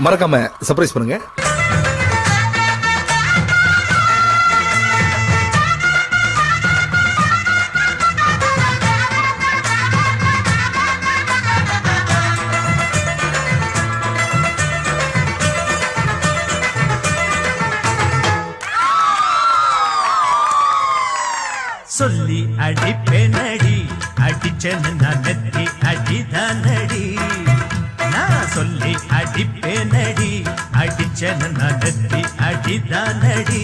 மறக்காம சர்ப்ரைஸ் பண்ணுங்க. சொல்லி அடிப்பேனடி அடிச்சேன்னு நான் நெத்தி அடிதானடி. நான் சொல்லி அடிப்பேனடி அடிச்சேன்னு நான் நெத்தி அடிதானடி.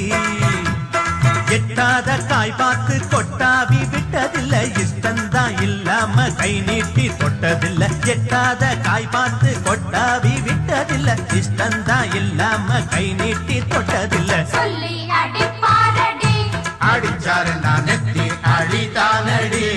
எட்டாத காய் பார்த்து கொட்டாவி விட்டதில்லை, இஷ்டந்தான் இல்லாம கை நீட்டி தொட்டதில்லை. எட்டாத காய் பார்த்து கொட்டாவி விட்டதில்லை, இஷ்டந்தான் இல்லாம கை நீட்டி தொட்டதில்லை. சொல்லி அடிப்பாரடி அடிச்சாரு நான் நெத்தி அடிதானடி.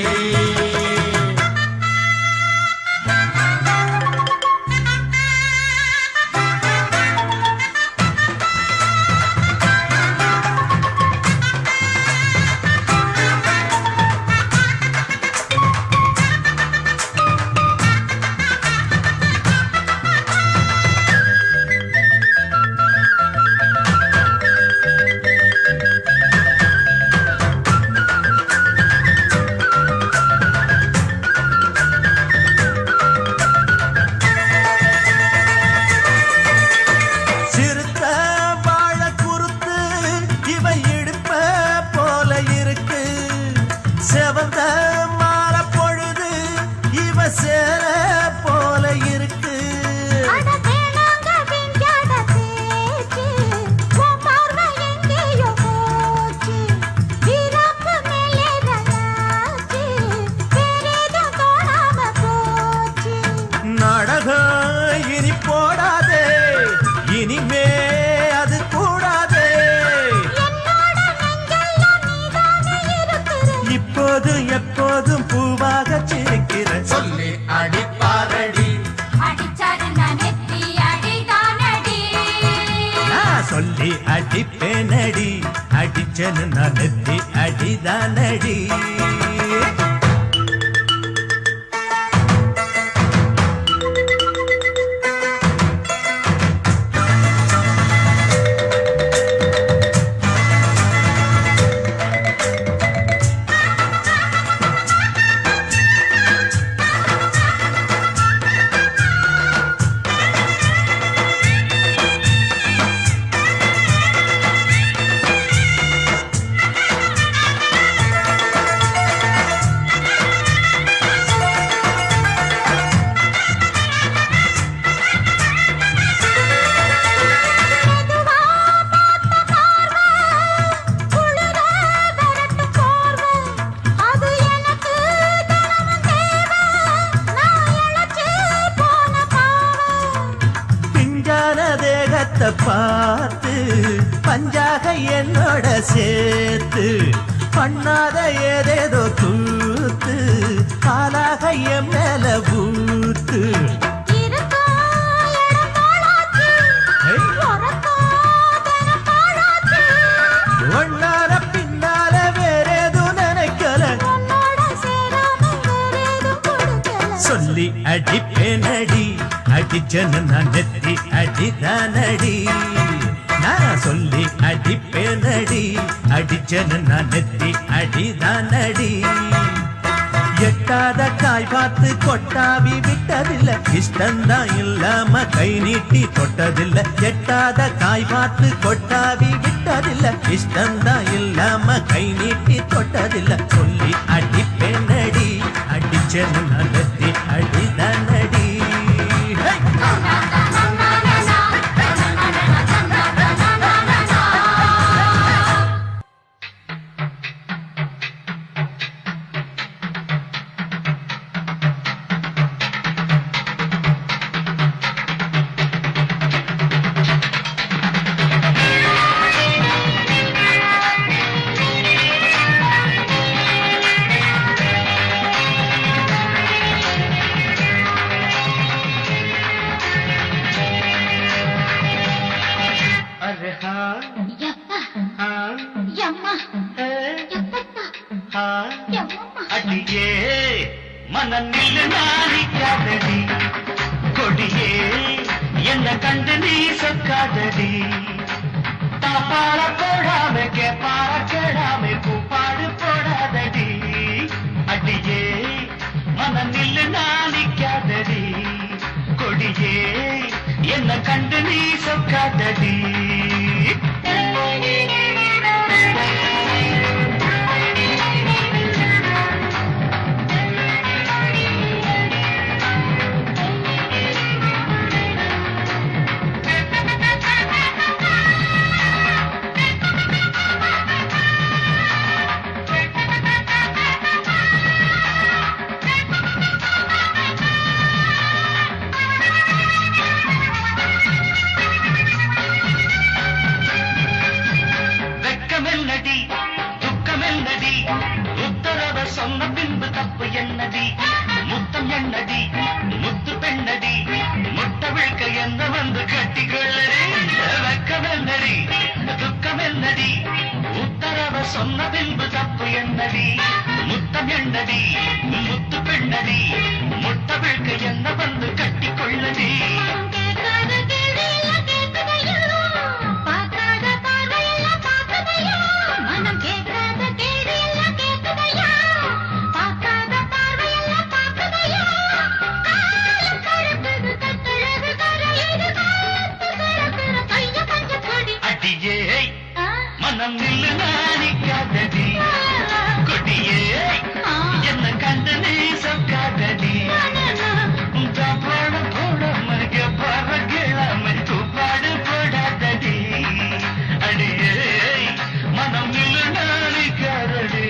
செவந்த மாற பொழுது இவ சேர போல இருக்கு. நாடகம் இனி போடாதே, இனிமே அது கூடாதே. இப்போது எப்போதும் பூவாக சிரிக்கிற சொல்லி அடிப்பாரடி அடிச்சாரு நான் நெத்தி அடிதானடி. நான் சொல்லி அடிப்பேனடி அடிச்சேன்னு நான் நெத்தி அடிதானடி. தேகத்தை பார்த்து பஞ்சாக என்னோட சேர்த்து பண்ணாத ஏதேதோ தூத்து பாலாக என் மேல ஊத்து. ஒன்னார பின்னால வேறேதும் நினைக்கல, சொல்லி அடிப்பேனடி அடிச்சேன்னு நான் நெத்தி அடிதானடி. நான் சொல்லி அடிப்பேனடி அடிச்சேன்னு நான் நெத்தி அடிதானடி. எட்டாத காய் பார்த்து கொட்டாவி விட்டதில்லை, இஷ்டந்தான் இல்லாம கை நீட்டி தொட்டதில்லை. எட்டாத காய் பார்த்து கொட்டாவி விட்டதில்லை, இஷ்டந்தான் இல்லாம கை நீட்டி தொட்டதில்லை. சொல்லி அடிப்பேனடி அடிச்சேன்னு நான் நெத்தி அடிதானடி. அடியே மனநில் நாரிக்காதடி கொடியே என்ன கண்டு நீ சொக்காதடி தாப்பார போடாம கேப்பார கேடாம கூப்பாடு போடாதடி அடியே மன நில்லு நாளிக்காதடி கொடியே என்ன கண்டு நீ சொக்காதடி சொன்ன பின்பு தப்பு என்னடி முத்தம் என்னடி முத்து பெண்ணடி முட்டை விழ்க்க என்ன வந்து கட்டிக்கொள்ளடி வெக்கம் என்னடி துக்கம் என்னடி உத்தரவ சொன்ன பின்பு தப்பு என்னடி முத்தம் என்னடி முத்து பெண்ணடி முட்டை விழ்க்க என்ன வந்து கட்டிக்கொள்ளடி மனம் நில்லு நாணிக்காதடி கொடியே என்ன கண்டு நீ சொக்காதடி போட போட மறுக்க பறகிழமை தூப்பாடு போடாதடி அடியே மனம் நில்லு நாணிக்காதடி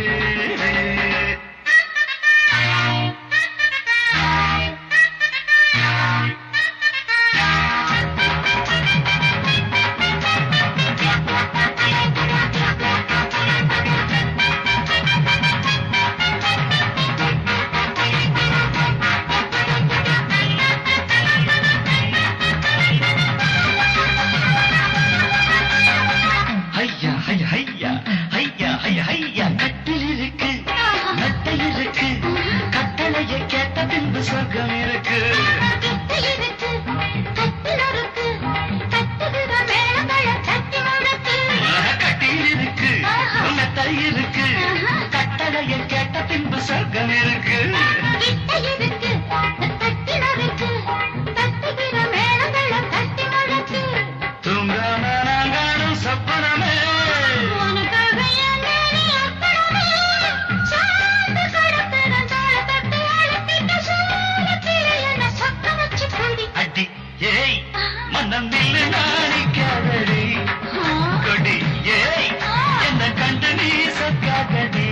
கட்டில் இருக்கு நட்டை இருக்கு கட்டளையை கேட்ட பின்பு சொர்க்கம் இருக்கு கட்டில் இருக்கு நட்டை இருக்கு கட்டளையை கேட்ட பின்பு சொர்க்கம் இருக்கு தூங்காம நாங்கானும் சொப்பனமே ஏய் மனம் நில்லு நாணிக்காதடி கொடி ஏய் என்ன கண்டு நீ சொக்காதடி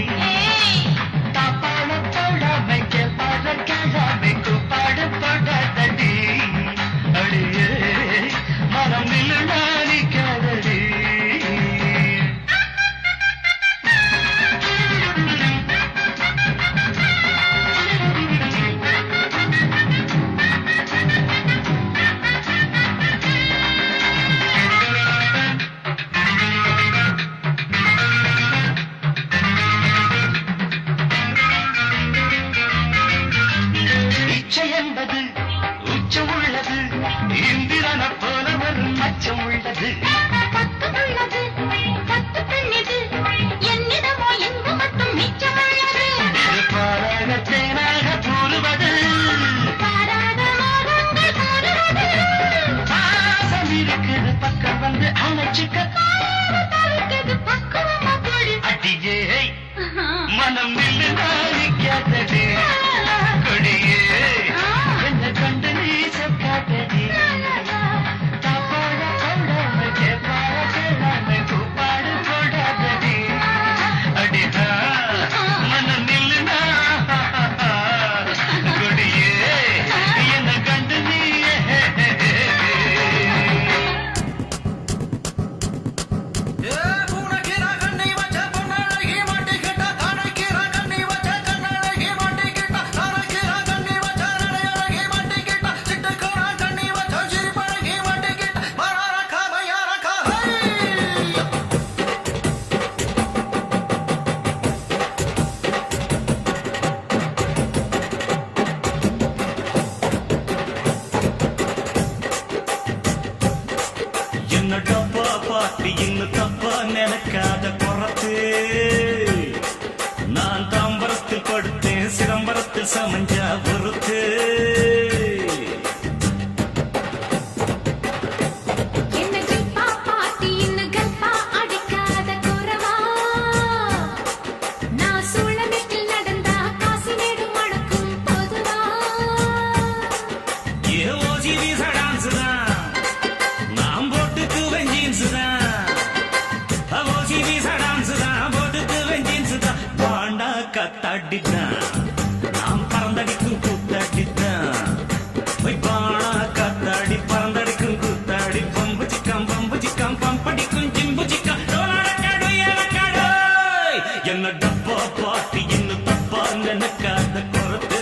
என்ன டப்பா பாட்டி இன்னும் தப்பா நினைக்காத குறத்து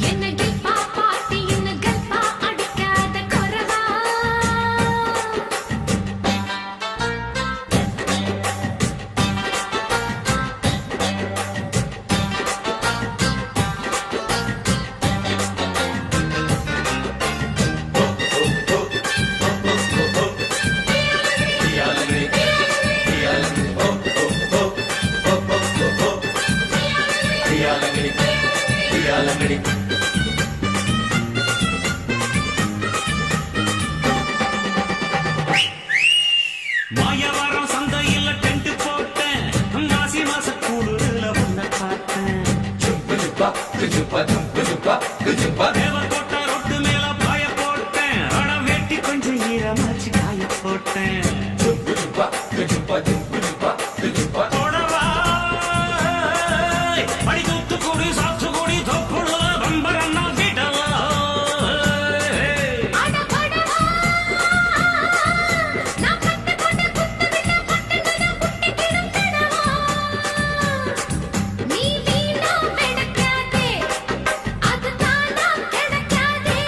என்ன கில்பா பாட்டி என்ன கல்பா அடிக்காத குறவா மாயவரம் சந்தையில் டென்ட் போட்டேன் மாசி மாச கூடுதல உன்னை பார்த்தேன் தேவக்கோட்டை ரொட்டு மேல பாய போட்டேன் அட வேட்டி கொஞ்சம் ஈரமாச்சு காய போட்டேன் தொடவா அடி தூத்துக்குடி சாத்துக்குடி தொப்புள்ள பம்பரன்னா விடவா அட படவா நான் பட்டு கொண்ட குத்துவிட்ட பட்டுங்கன புட்டிக்கிடும் தடவா நீ வீணா வெடக்காதே அது தானா கிடைக்காதே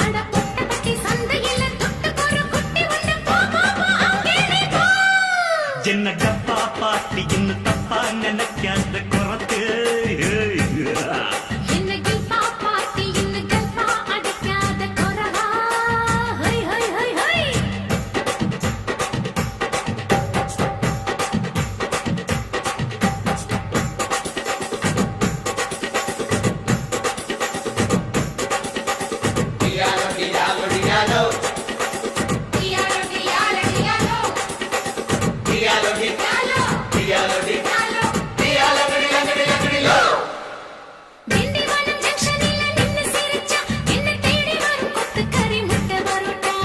அட பொட்டப்பட்டி சந்தையில தொட்டுக்கொரு குட்டி உண்டு போ போ போ அங்கே நீ போ என்ன டப்பா பாட்டி இன்னும் தப்பா நினைக்காத குறத்து என்ன கில்பா பாட்டி என்ன கல்பா அடிக்காத குறவா ஹை ஹை ஹை ஹை Dialo, dialo, dialo. திண்டிவனம் ஜங்ஷனில நின்னு சிரிச்சா என்ன தேடி வரும் கொத்துக்கறி முட்டை பரோட்டா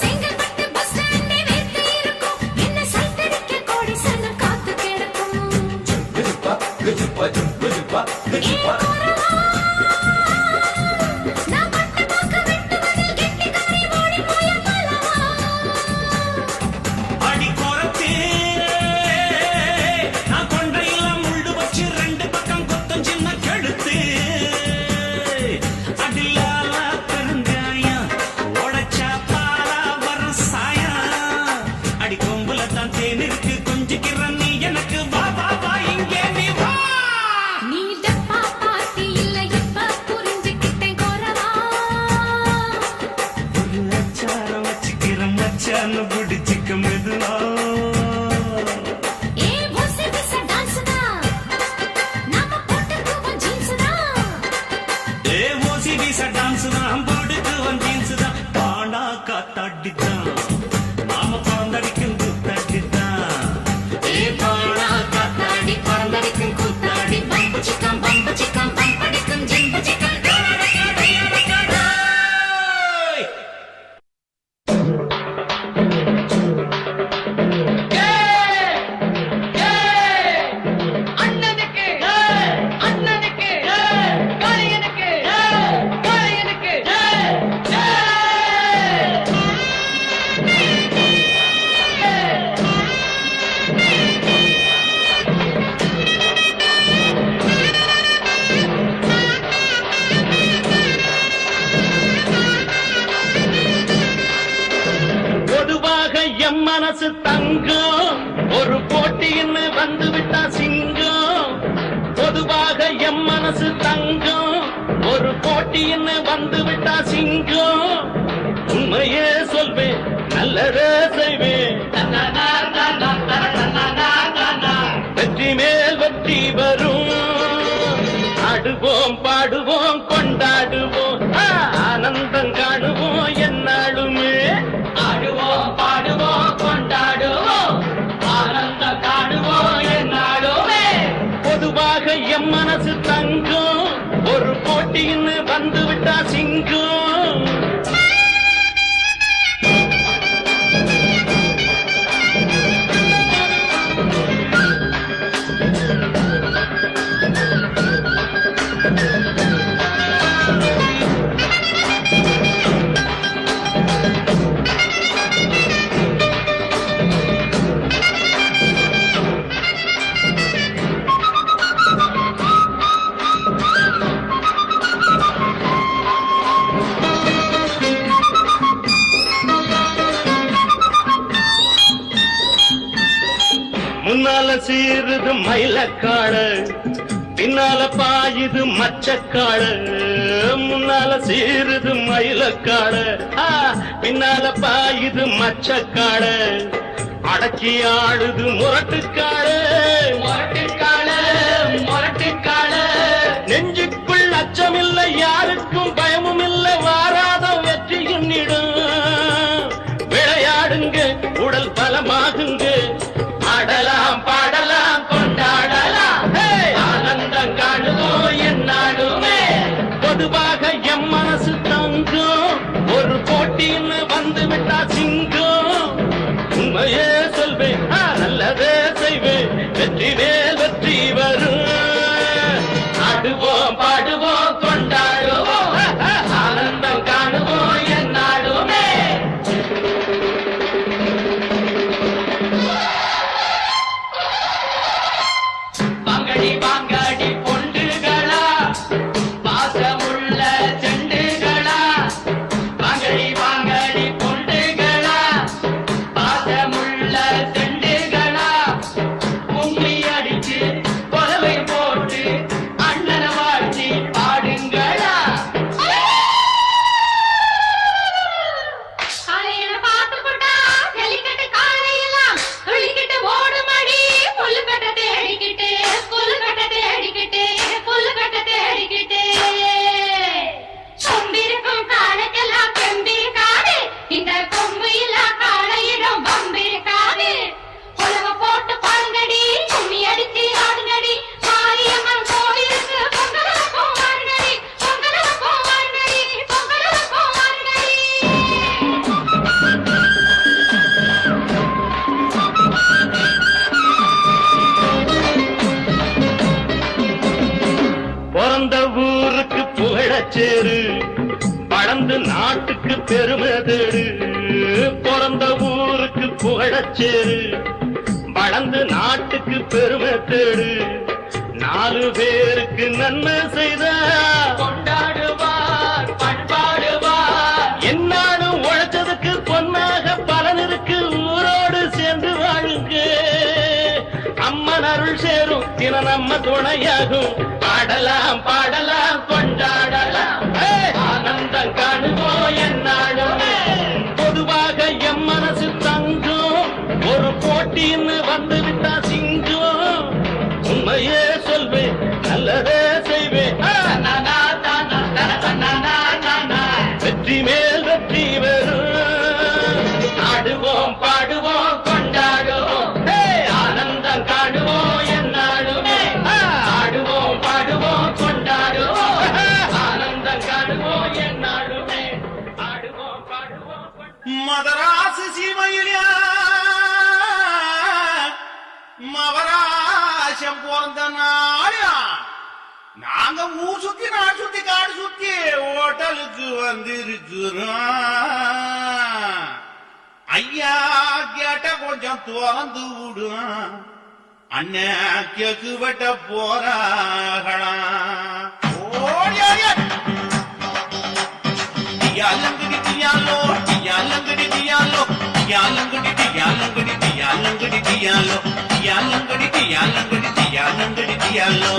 செங்கல்பட்டு பஸ் ஸ்டாண்டே வேர்த்து இருக்கும் என்ன சைத்தடிக்க கோடி சனம் காத்து கிடக்கும் நான் பட்டு பாக்க வெட்டுவதில் கெட்டிக்காரி ஓடி போய பலவா அடி குறத்து நான் கொண்டையில முள்ளு வச்சு ரெண்டு பக்கம் கொத்தம் சின்ன கெடுத்து அடிலால பெருங்காயம் உடைச்சா பாலா வரும் சாயம் அடி கொம்புல தான் தேன் இருக்கு கொஞ்சிக்கிற நீ எனக்கு வா வா வா இங்கே நீ வா நீ டப்பா பாட்டி இல்ல இப்ப புரிஞ்சுக்கிட்டேன் குறவா ஒரு அச்சாரம் வச்சுக்கிற மச்சான்னு பிடிச்சிக்க மெதுவா ஏ போசி பிசா டான்ஸ் தான் நாம போட்டுக்குவோம் ஜீன்ஸ் தான் ஏ ஓசி வீச டான்ஸ் தான் போடுக்கு ஜீன்ஸ் தான் பாண்டா காத்தாடிதான் நாம பறந்தடிக்கும் கூத்தாடிதான் ஏ போனா காத்தாடி பறந்தடிக்கும் கூத்தாடி பம்பு சிக்கம் பம்படிக்கும் ஜிம்பு சிக்கம் அண்ணனுக்கு அண்ணனுக்கு காளியனுக்கு காளியனுக்கு பொதுவாக எம் மனசு தங்கம் ஒரு போட்டின்னு வந்து விட்டா சிங்கம் பொதுவாக எம் மனசு தங்கம் ஒரு போட்டின்னு வந்து விட்டா சிங்கம் உண்மையே சொல்வேன் நல்லதே செய்வேன் வெற்றி மேல் வெற்றி வரும் ஆடுவோம் பாடுவோம் கொண்டாடுவோம் ஆனந்தம் காணுவோம் என்னாலுமே ஆடுவோம் பாடுவோம் கொண்டாடுவோம் ஆனந்தம் காணுவோம் என்னாலுமே பொதுவாக எம் மனசு தங்கம் ஒரு போட்டின்னு வந்து விட்டா சிங்கம் முன்னால சீருது மயிலக்காடு, பின்னால பாயுது மச்சக்காடு. முன்னால சீருது மயிலக்காடு, பின்னால பாயுது மச்சக்காடு. அடக்கி ஆடுது முரட்டுக்காடு, முரட்டுக்காடு, முரட்டுக்காடு. நெஞ்சுக்குள் அச்சமில்லை, யாருக்கும் பயமும் இல்லை, வாராத வெற்றி எண்ணிடும். விளையாடுங்க, உடல் பலமாகுங்க, ஆடலாம் பாடலாம் கொண்டாடலாம், ஆனந்தம் காணுவோம் என்னாடுமே. பொதுவாக எம் மனசு தங்கும், ஒரு போட்டின்னு வந்து விட்டா சிங்கம். உண்மையே சொல்வேன், நல்லதே செய்வேன், வெற்றி மேல் வெற்றி வரும். ஆடுவோம் பாடுவோம் கொண்டாடுவோம், ஆனந்தம் காணுவோம் என்னாடுமே. வாங்கடி வாங்கடி பொண்டுகளா, பாசமுள்ள செண்டுகளா. வாங்கடி வாங்கடி பொண்டுகளா, பாசமுள்ள செண்டுகளா. கும்மி அடிச்சு கொலவை போட்டு அண்ணன வாழ்த்தி பாடுங்களா. காலையில பார்த்து போட்டா ஜல்லிக்கட்டு காலையெல்லாம் துள்ளிக்கிட்டு ஓடுமடி. புல்லுக்கட்டை தேடிக்கிட்டு, புல்லுக்கட்டை தேடிக்கிட்டு, புல்லுக்கட்டை தேடிக்கிட்டு. கொம்பிருக்கும் காலைக்கெல்லாம் பெம்பிருக்காது, இந்த கொம்பு இல்லா காலையிடம் பம்பிருக்காது. உலக போட்டு பாருங்கடி, கும்மி அடிச்சு ஆடுங்கடி. மாரியம்மன் கோயிலுக்கு பொங்கலுக்கும் வாருங்கடி, பொங்கலுக்கும் வாருங்கடி, பொங்கலுக்கும் வாருங்கடி. பிறந்த ஊருக்கு புகழச்சேரு, வளர்ந்து நாட்டுக்கு பெருமை தேடு. பிறந்த ஊருக்கு புகழச்சேரு, வளர்ந்து நாட்டுக்கு பெருமை தேடு. 4 பேருக்கு நன்மை செய்த கொண்டாடுவார் பண்பாடுவார். என்னாலும் உழைச்சதுக்கு பொன்னாக பலன் இருக்கு, ஊரோடு சேர்ந்து வாழுங்க. அம்மன் அருள் சேரும் தின நம்ம துணையாகும். ஆடலாம் பாடலாம் கொண்டாடலாம், ஆனந்தம் காணுவோம் என்னாலுமே. பொதுவாக எம் மனசு தங்கும், ஒரு போட்டின்னு வந்து விட்டா சிங்கம். உண்மையே சொல்வேன், நல்லதே செய்வேன், வெற்றி மேல் வெற்றி வரும். ஆடுவோம் பாடுவோம் கொண்டாடுவோம், ஆனந்தம் காணுவோம் என்னாலுமே. ஆடுவோம் பாடுவோம் கொண்டாடுவோம், ஆனந்தம் காணுவோம் என்னாலுமே. ஆடுவோம் பாடுவோம் மதராசு சீமையிலே மவராசம் பிறந்த நாளா நாங்க ஊர் சுத்தி நாடு சுத்தி காடு சுத்தி ஹோட்டலுக்கு வந்திருக்கிறோம். ஐயா கேட்ட கொஞ்சம் திறந்து விடும், அண்ணன் கேக்கு வெட்ட போறாங்களா. டியாலங்கடி டியாலோ, டியாலங்கடி டியாலோ, டியாலங்கடி டியாலங்கடி டியாலங்கடி டியாலோ, டியாலங்கடி டியாலங்கடி டியாலங்கடி டியாலோ.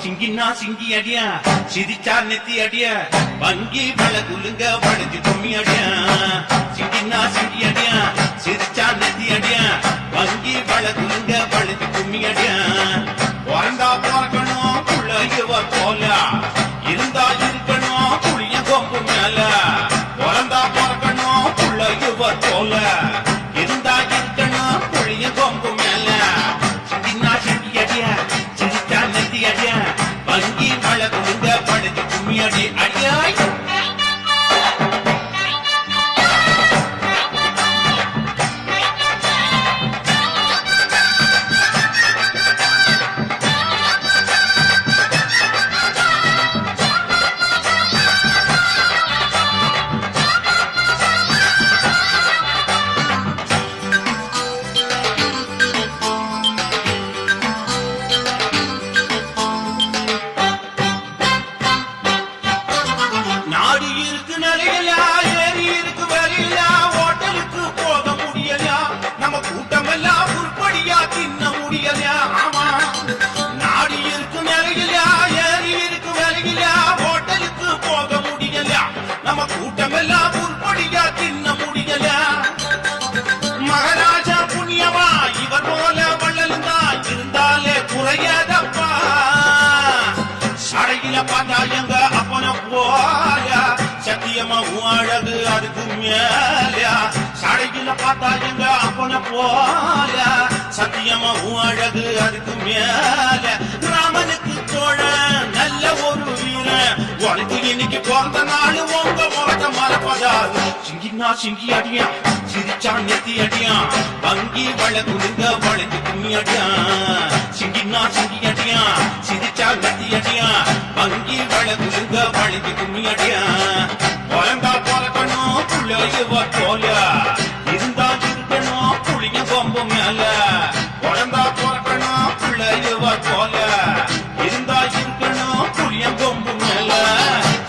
சிங்கினா சிங்கி அடியா, சிரிச்சா நெத்தி அடியா, வங்கி வள குலுங்க வளைஞ்சு கும்மி அடியா. சிங்கினா சிங்கி அடியா, சிரிச்சா நெத்தி அடியா, வங்கி வள குலுங்க வளைஞ்சு கும்மி அடியா. பிறந்தா பிறக்கணும் புள்ளையவ போல, இருந்தா இருக்கணும் புளிய கொம்பு மேல. பிறந்தா பிறக்கணும் புள்ளையவ போல, இருந்தா இருக்கணும் புளிய கொம்பு மேல. சிங்கினா சிங்கி அடியா, சிரிச்சா நெத்தி அடியா, வங்கி வள குலுங்க வளைஞ்சு கும்மி அடி அடியாய். அழகு அதுக்கு மேல சடையில பார்த்தா எங்க அப்பன போல சத்தியமா அழகு அதுக்கு மேல ராமனுக்கு தோழ நல்ல ஒரு வீரன் உனக்கு இன்னைக்கு பிறந்த நாள் உங்க முகத்தை மறப்பதாது சிங்கினா சிங்கி அடியா சிரிச்சா நெத்தி அடியா வங்கி வளகுங்க வளைஞ்சு கும்மி அடியா சிங்கினா சிங்கி அடியா சிரிச்சா நெத்தி அடியா வங்கி வளகுங்க வளைஞ்சு கும்மி அடியா பிறந்தா பிறக்கணும் புள்ளையுவ போல இருந்தா இருக்கணும் புளிய கொம்பு மேல பிறந்தா பிறக்கணும் புள்ளையுவ போல இருந்தா இருக்கணும் புளிய கொம்பு மேல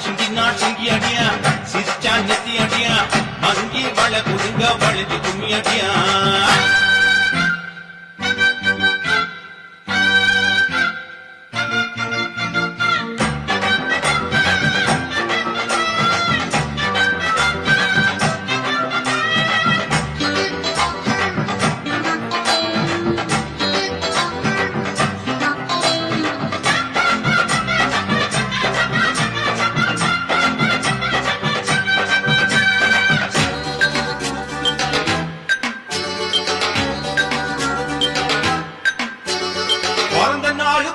சிங்கினா சிங்கி அடியா சிரிச்சா நெத்தி அடியா வங்கி வளகுங்க வளைஞ்சு கும்மி அடியா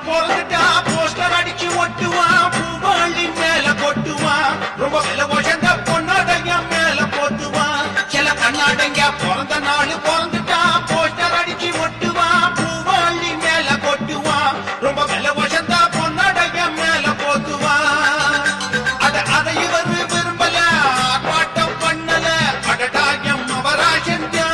பிறந்துட்டா போஸ்டர் அடிச்சு ஒட்டுவான் பூவாளி மேல கொட்டுவான் ரொம்ப வில கொஷந்த பொண்ணாடைங்க மேல போத்துவான் சில கண்ணாடைங்க பிறந்த நாள் பிறந்துட்டா போஸ்டர் அடிச்சு ஒட்டுவான் பூவாளி மேல கொட்டுவான் ரொம்ப வில கொஷந்த பொண்ணாடைங்க மேல போத்துவான் அதை இவர் விரும்பல பாட்டம் பண்ணல அடடாயம் அவராசந்தா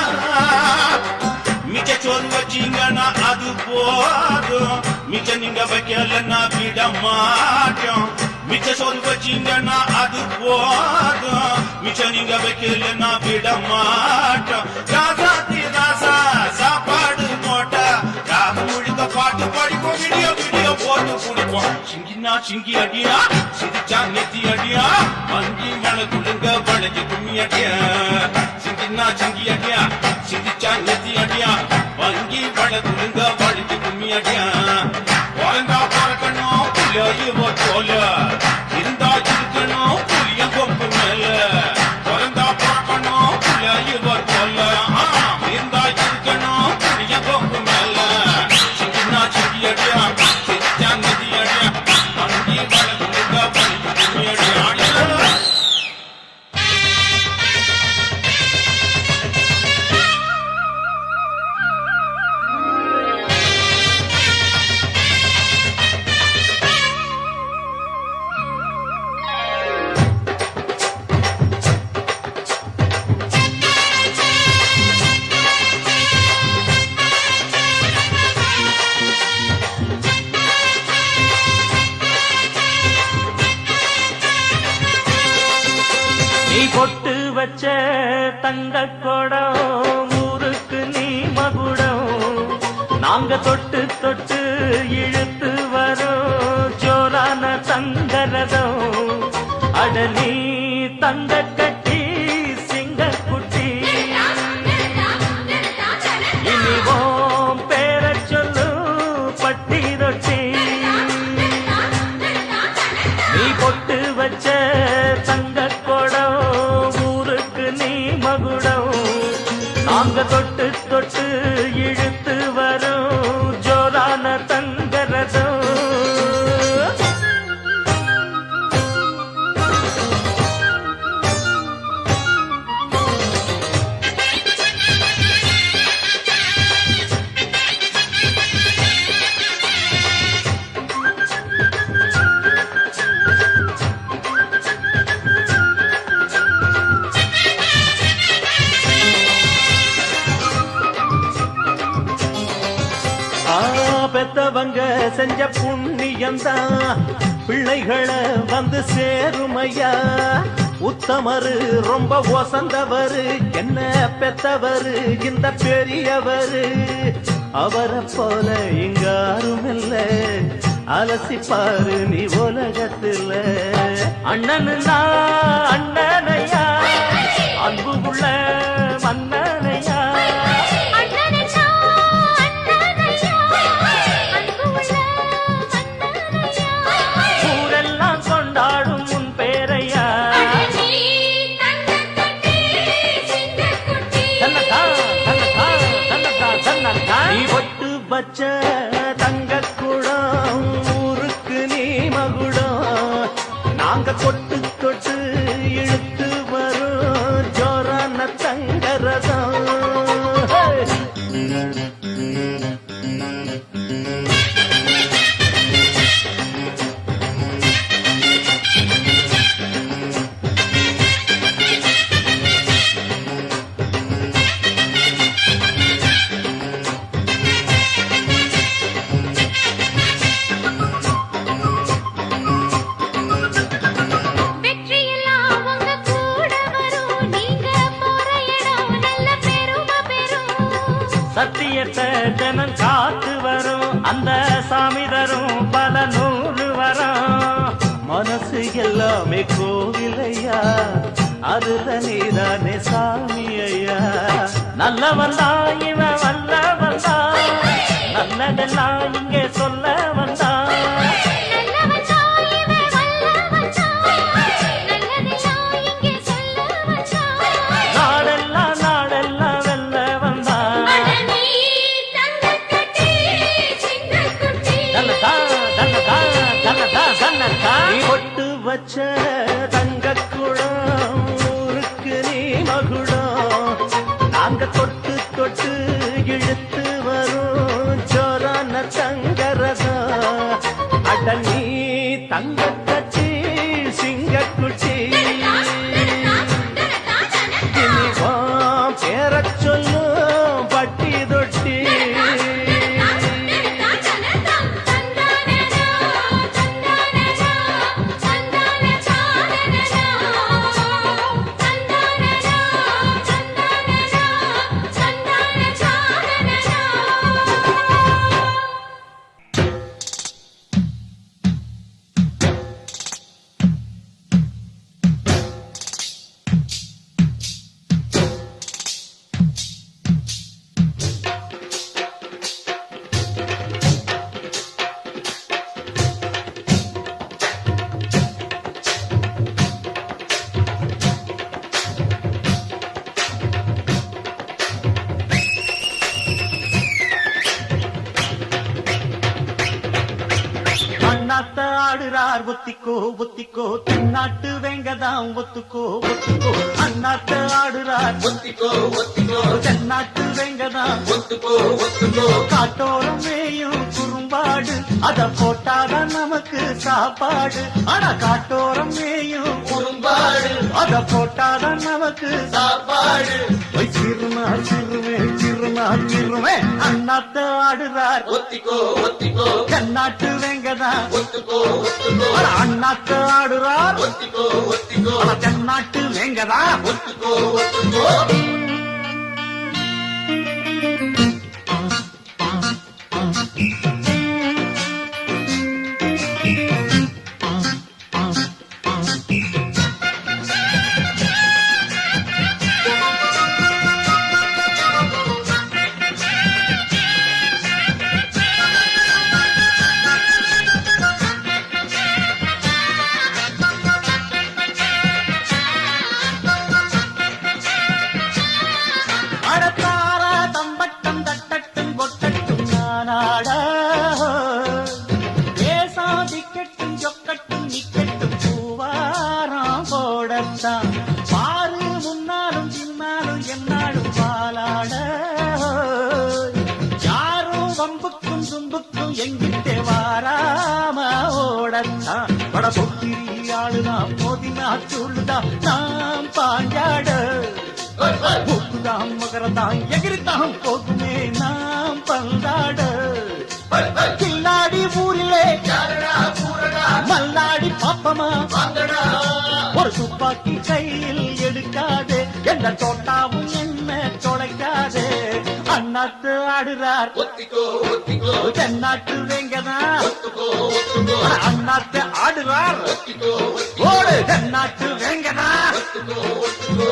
மிச்ச சோறு வச்சீங்கன்னா அது போதும் மிச்ச நீங்க வைக்கலன்னா விட மாட்டோம் மிச்ச சோறு வச்சீங்கன்னா அது போதும் மிச்ச நீங்க வைக்கலன்னா விட மாட்டோம் ராசாத்தி ராசா சாப்பாடு போட்டா ராகு முழுக்க பாட்டு படிப்போம் வீடியோ போட்டு குடிப்போம் சிங்கினா சிங்கி அடியா சிரிச்சா நெத்தி அடியா வங்கி மழை குழுங்க வளைஞ்சு கும்மி அடியா சிங்கினா சிங்கி அடியா சிரிச்சா நெத்தி அடியா வங்கி மழை குழுங்க வளைஞ்சு கும்மி அடியா பிறந்தா பிறக்கணும் புள்ளையுவ போல இருந்தா இருக்கணும் புளிய கொம்பு மேல பிறந்தா பிறக்கணும் புள்ளையுவ போல இருந்தா இருக்கணும் புளிய கொம்பு மேல சிங்கினா சிங்கி அடியா சிரிச்சா நெத்தி அடியா வங்கி மழை குழுங்க வளைஞ்சு கும்மி அடியா நீ பொட்டு வச்ச தங்க கொடம் ஊருக்கு நீ மகுடம் நாங்க தொட்டு தொட்டு இழுத்து வரோம் ஜோரான தங்கரதம் அட நீ தங்க கட்டி சிங்க குட்டி இனிவோம் பேர சொல்லு பட்டி ரொட்டி நீ பொட்டு வச்ச தங்க கொடம் ஊருக்கு நீ மகுடம் நாங்க தொட்டு தொட்டு இழுத்து வரோம் ஜோரான தங்கரதம் பெத்தவங்க செஞ்ச புண்ணியம்தான் பிள்ளைகளை வந்து சேருமையா உத்தமரு ரொம்ப ஒசந்தவரு என்ன பெத்தவரு இந்த பெரியவரு அவரை போல இங்காரும் இல்ல அலசிப்பாரு நீ உலகத்துல அண்ணனுனா அண்ணனையா அன்பு உள்ள மன்னனையா ஊரெல்லாம் கொண்டாடும் உன் பேரையா வச்ச தங்க குடம் ஊருக்கு நீ மகுடம் நாங்க தொட்டு தொட்டு இழுத்து வரும் ஜோரான தங்கரதம் சத்தியத்தை தினம் காத்து வரும் அந்த சாமி தரும் பல நூறு வரும் மனசு எல்லாமே கோவிலையா அதுல நீதானே சாமி ஐயா நல்லவன் தான் இவன் வல்லவன் தான் நல்லதெல்லாம் இங்கே சொல்ல வந்தான் பொட்டு வச்ச தங்க குடம் ஊருக்கு நீ மகுடம் நாங்க தொட்டு தொட்டு இழுத்து வரும் ஜோரான தங்கரதம் அட நீ தங்க கட்சி சிங்கக்குச்சி இனிவாம் பேரச் சொல்லும் பட்டி தொட்டி அண்ணாத்த ஆடுறார் ஒத்திக்கோ ஒத்திக்கோ தென்னாட்டு வெங்கதாம் ஒத்துக்கோ ஒத்துக்கோ அண்ணாத்த ஆடுறார் ஒத்திக்கோ ஒத்திக்கோ தென்னாட்டு வெங்கதாம் ஒத்துக்கோ ஒத்துக்கோ காட்டோரம் மேயும் குறும்பாடு அத போட்டாதான் நமக்கு சாப்பாடு ஆனா காட்டோரம் மேயும் குறும்பாடு அத போட்டாதான் நமக்கு சாப்பாடு சிறுமா சிறுமே சிறுமா சிறுமே அண்ணாத்த ஆடுறார் ஒத்திக்கோ ஒத்திக்கோ தென்னாட்டு வெங்கதாம் ஒத்துக்கோ ஒத்துக்கோ அண்ணாத்த ஆடுறார் ஒத்திக்கோ ஒத்திக்கோ தென்னாட்டு வெங்கதா ஒத்துக்கோ ஒத்துக்கோ பாரு முன்னாலும் பின்னாலும் என்னாலும் பாலாட யாரும் வம்புக்கும் தும்புக்கும் எங்கிட்டே வாராம ஓடத்தான் பட பொக்கிரி ஆளுதான் மோதினா சொல்லுதான் நாம் பாஞ்சாட போக்குதான் மகரதான் எகிரித்தான் போகுமே நாம் பந்தாட கில்லாடி ஊரிலே மல்லாடி பாப்பமா ஒரு துப்பாக்கி கையில் எடுக்காதே எந்த தோட்டாவும் என்ன தொலைக்காதே அண்ணாத்து ஆடுறார் ஒத்திக்கோ ஒத்திக்கோ தென்னாட்டு வெங்கதா ஒத்துக்கோ ஒத்துக்கோ அண்ணாத்து ஆடுறார் ஒத்திக்கோ ஓடு தென்னாட்டு வெங்கதா ஒத்துக்கோ ஒத்துக்கோ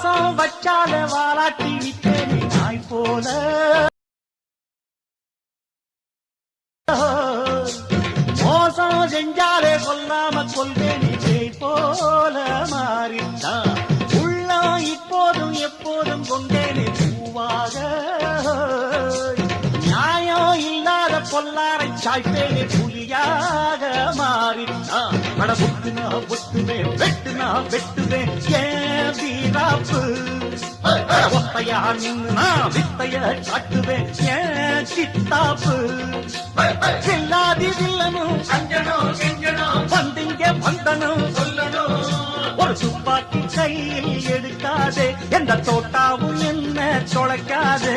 வாசம் வச்சால வாலாட்டி விட்டேனே நாய் போல மோசம் செஞ்சாலே கொல்லாம கொள்வேனே பேய் போல மாறிட்டான் உள்ளம் இப்போதும் எப்போதும் கொண்டேனே பூவாக நியாயம் இல்லாத பொல்லாரை சாய்ப்பேனே புலியாக மாறிட்டான் பட புத்துனா புத்துவேன் வெட்டுனா வெட்டுவேன் ஏன் வீராப்பு ஒத்தையா நின்னா வித்தைய காட்டுவேன் ஏன் சித்தாப்பு செல்லாதி வில்லனும் வந்திங்க வந்தனும் ஒரு துப்பாக்கி கையில் எடுக்காதே எந்த தோட்டாவும் என்ன தொலைக்காதே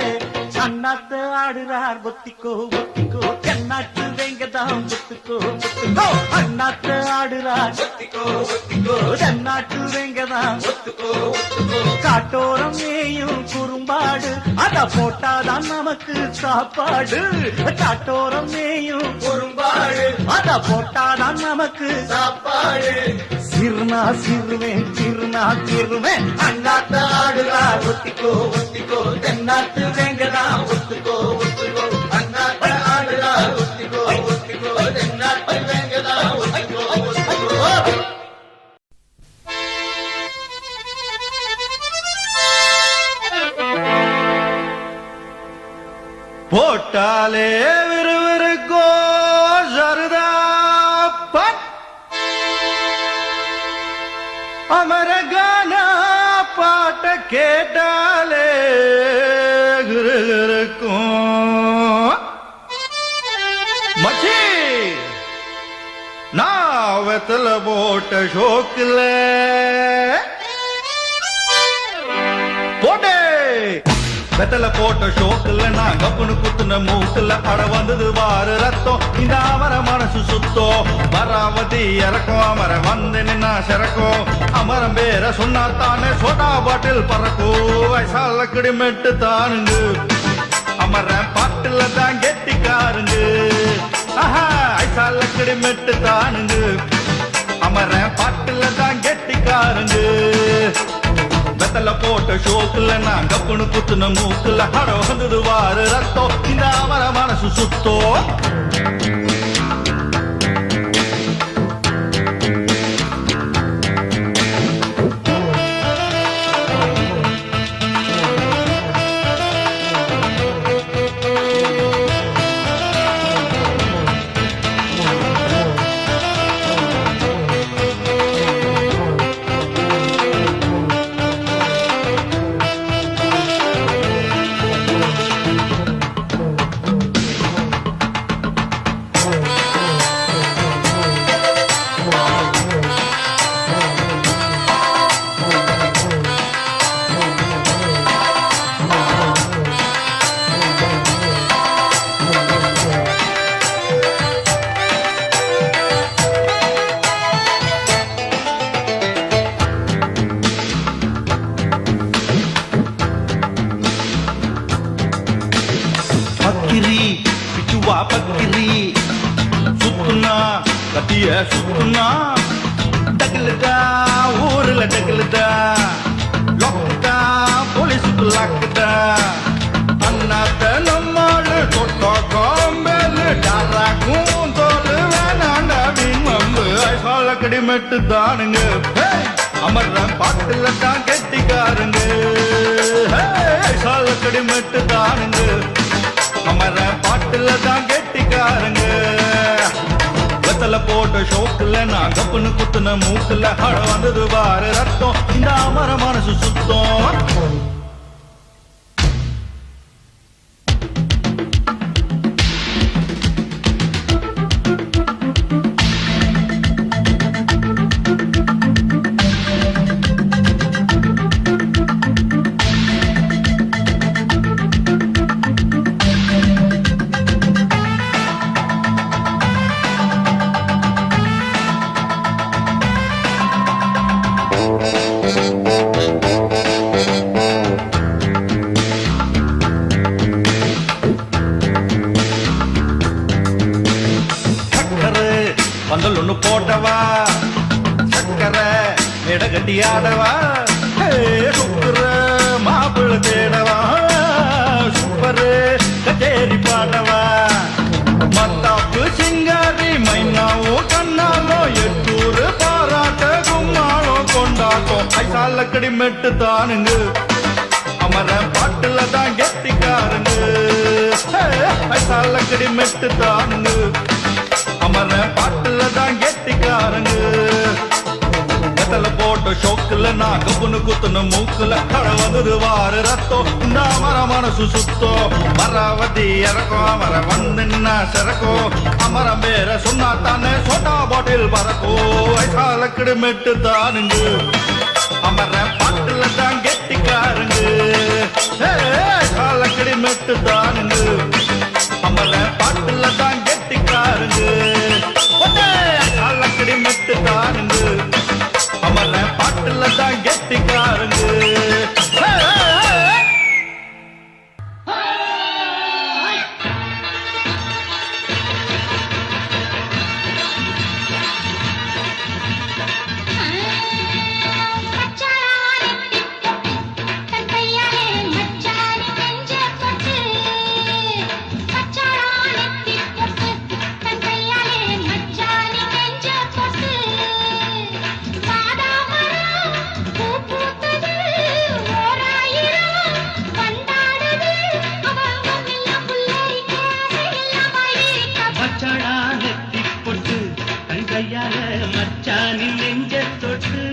அண்ணாத்து ஆடுறார் ஒத்திக்கோ ஒத்திக்கோ தென்னாட்டு வேங்கதான் ஒத்துக்கோ ஒத்துக்கோ அண்ணாத்து ஆடுறார் ஒத்திக்கோ ஒத்திக்கோ தென்னாட்டு வேங்கதான் ஒத்துக்கோ ஒத்துக்கோ காட்டோரம் மேயும் குறும்பாடு அத போட்டாதான் நமக்கு சாப்பாடு காட்டோரம் மேயும் குறும்பாடு அத போட்டாதான் நமக்கு சாப்பாடு சிறுனா சிறுவேன் சிறுனா சிறுவேன் அண்ணாத்து ஆடுறார் ஒத்திக்கோ ஒத்திக்கோ தென்னாட்டு வேங்கதான் ஒத்துக்கோ ஒத்துக்கோ அண்ணாத்து ஆடுறார் ஒத்திக்கோ ஒத்திக்கோ தென்னாட்டு வேங்கதான் ஒத்துக்கோ ஒத்துக்கோ போட்டாலே விறுவிறுக்கோ சருதா பட் அமரகான பாட்ட கேட்டாலே கிருக்கும் மச்சி நான் வெத்தல போட்ட ஷோக்குல போட்டே வெத்தல போட்ட ஷோக்குல நான் கப்புனு குத்துன மூக்குல அட வந்தது வாரு ரத்தம் இந்த அமர மனசு சுத்தோ வராவதி இறக்கும் அமர வந்து நின்னா சிறக்கும் அமரம் பேர சொன்னா தானே சோடா பாட்டில் பறக்கும் வயசால கிடிமெட்டு தானுங்க அமர பாட்டுல தான் கெட்டிக்காருங்க ஆஹா வயசால கிடிமெட்டு தானுங்க அமர பாட்டுல தான் கெட்டிக்காருங்க வெத்தல போட்ட ஷோக்குல நான் கப்புனு குத்துன மூக்குல ஹட வந்தது வாரு ரத்தம் இந்த அமர மனசு சுத்தோ பக்கிரி பிச்சுவா பக்கிரி சுத்துனா கத்திய சுத்துனா டக்குலுதா ஊர்ல டக்குலுதா லொக்கா போலீஸுக்கு லாக்குதா அண்ணாத்த நம்மாடு தொட்டோ கோம்பேலு டாராக்கும் தோலு வேணாண்டா வீமம்பு சொல்ல கடிமெட்டு தானுங்க அமர்ற பாட்டுல தான் கெட்டிக்காருங்க சொல்ல கடிமெட்டு தானுங்க அமர பாட்டுல தான் கெட்டிக்காரங்க வெத்தல போட்ட ஷோக்குல நான் கப்புனு குத்துன மூக்குல ஹட வந்தது வாரு ரத்தம் இந்த அமர மனசு சுத்தம் பந்தல் ஒண்ணு போட்டவா சக்கரை எடகட்டி ஆடவா சுக்குற தேடவா சூப்பரு கச்சேரி பாடவா மத்தாப்பு சிங்காரி மைனாவும் கண்ணாலோ எட்டூரு பாராட்ட கும்மாளம் கொண்டாட்டம் ஐசாலக்கடி மெட்டு தானுங்க அமர பாட்டுல தான் கெட்டிக்காருங்க ஐசாலக்கடி மெட்டு தானுங்க அமர பாட்டுல தான் கெட்டிக்காருங்க போட்ட ஷோக்குல நான் கப்புனு குத்துன மூக்குல கட வந்தது வாரு ரத்தம் இந்த அமர மனசு சுத்தோ மரவதி இறக்கும் அமர வந்துன்னா சிறக்கும் அமரம் பேர சொன்னா தானே சோட்டா பாட்டில் பறக்கோ ஐசாலக்கடி மெட்டு தானுங்க அமர பாட்டுல தான் கெட்டிக்காருங்க ஐசாலக்கடி மெட்டு தானுங்க அமர பாட்டுல தான் கெட்டிக்காருங்க ஐசாலக்கடி மெட்டு தானுங்க அமர பாட்டுல தான் கெட்டிக்காருங்க மச்சானின் நெஞ்ச தொட்டு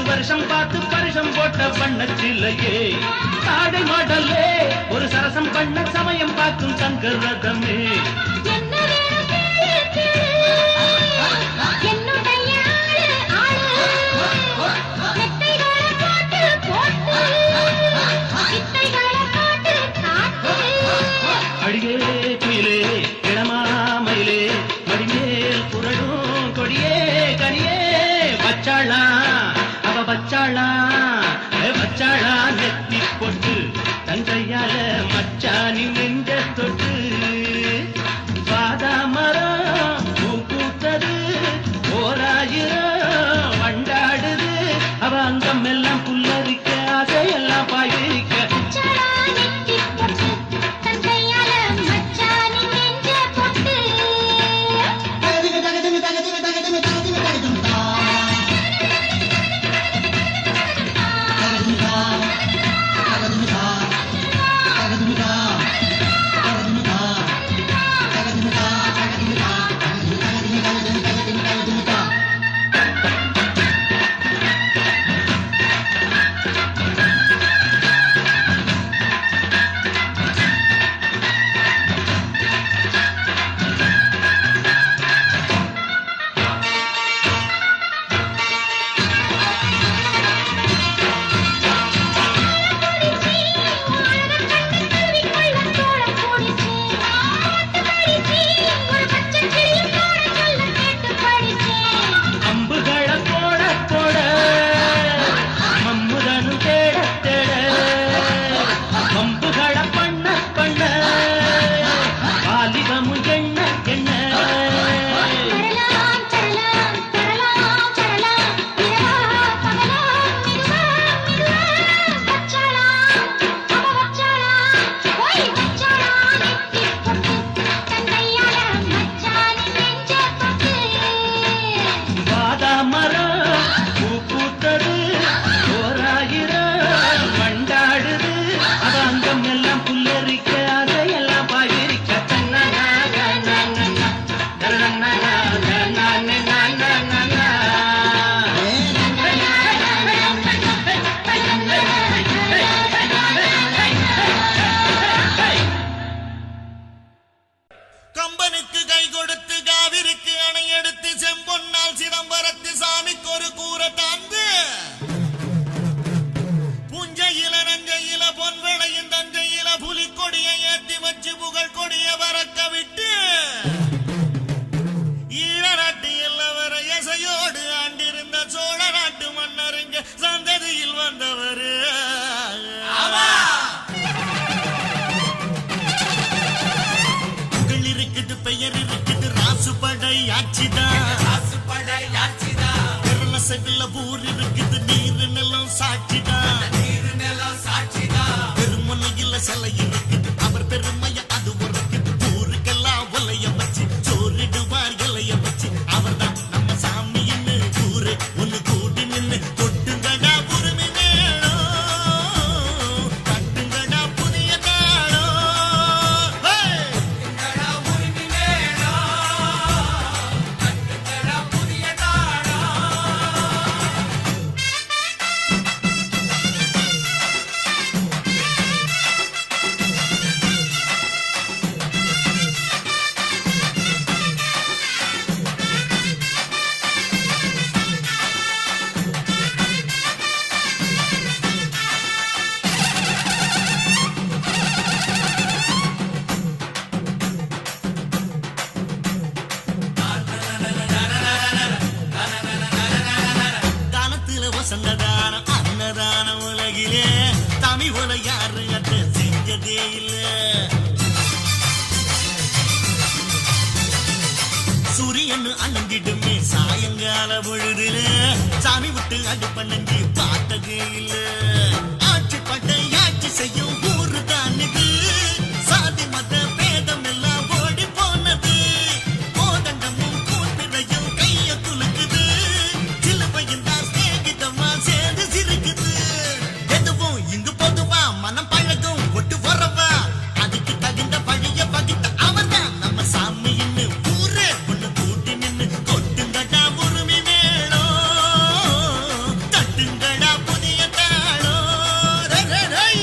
வருஷம் பார்த்து பரிசம் போட்ட பண்ணத்திலேயே தாடை மாடலே ஒரு சரசம் பண்ண சமயம் பார்க்கும் தங்க ரதமே அடியே குயிலே இளமாமயிலே மடிமேல் புரடும் கொடியே கனியே பச்சாளா பச்சாளா பச்சாளா நெத்தி பொட்டு தங்கையால மச்சானின் நெஞ்ச தொட்டு விரல செவில ஊர் இருக்குது நீரு நிலம் சாட்சிதான் பெருமனையில சிலை இருக்குது அவர் பெருமைய அது உரைக்குது ஊருக்கெல்லாம் ஒலைய வச்சு சோறிடுவார் இலைய வச்சு அவர்தான் நம்ம சாமின்னு ஊரு ஒண்ணு கூடி நின்னு கொட்டுங்கடா உரிமை மேளம் கட்டுங்கடா புதிய தாளம் சன்னதானம் அன்னதானம் உலகிலே தமிழ் போல யாரு அட்ட செஞ்சதே இல்ல சூரியன் அணங்கிடுமே சாயங்கால பொழுதுல சாமி விட்டு அது பண்ணி பார்த்ததே இல்ல ஆட்சி பட்டை ஆட்சி செய்யும் ஊரு தான் இது சாதி மத பேதம் எல்லாம் ஓடி போனது கோதண்டமும் கூப்பிடையும் கைய குலுக்குது சிலுவையும் தான் சிநேகிதமா சேர்ந்து சிரிக்குது எதுவும் இங்கு பொதுவா மனம் பழகும் ஒட்டு வரவா அதுக்கு தகுந்த பழிய பகிட்ட அவர்தான் நம்ம சாமின்னு ஊரே ஒண்ணு கூட்டி நின்னு கொட்டுங்கடா உரிமை மேளம் தட்டுங்கடா புதிய தாளம் ரை, ரை, ரை.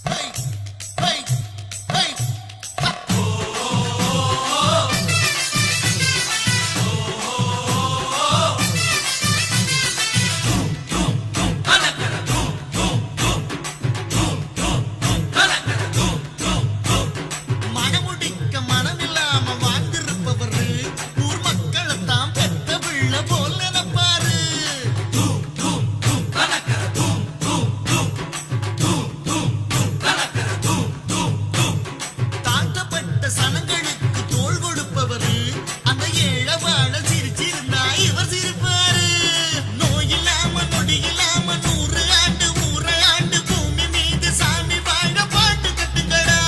Hey, hey, hey. மனமுடிக்க மனமில்லாம வாழ்ந்திருப்பவரு ஊர் மக்களைத்தான் பெத்த பிள்ளை போல் நினைப்பாரு தாழ்த்தப்பட்ட சனங்களுக்கு தோள் கொடுப்பவரு அந்த ஏழை வாழ சிரிச்சிருந்தா இவர் சிரிப்பாரு நோய் இல்லாம நொடி இல்லாம 100 ஆண்டு ஊரை ஆண்டு பூமி மீது சாமி வாழ பாட்டு கட்டுங்கடா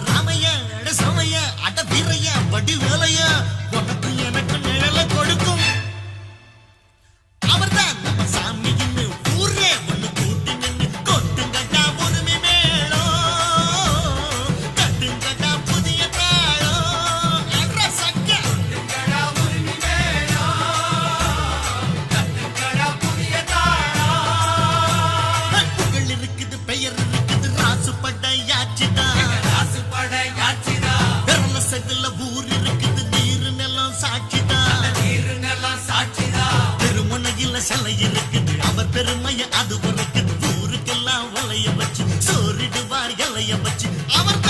ராமையா அட சமையா அட வீரையா வடி வேலையா உனக்கு எனக்கு நிழல கொடுக்கும் அவர்தான் நம்ம சாமின்னு ஊரே ஒண்ணு கூட்டி நின்னு கொட்டுங்கடா உரிமை மேளம் கட்டுங்கடா புதிய தாளம் அட்ர சக்க புகழ் இருக்குது பெயர் இருக்குது ராசு படையாச்சிதான் விரல செவில ஊர் இருக்குது நீரு நிலம் சாட்சிதான் பெருமனையில சிலை இருக்குது அவர் பெருமைய அது உரைக்குது ஊருக்கெல்லாம் ஒலைய வச்சு சோறிடுவார் இலைய வச்சு அவர்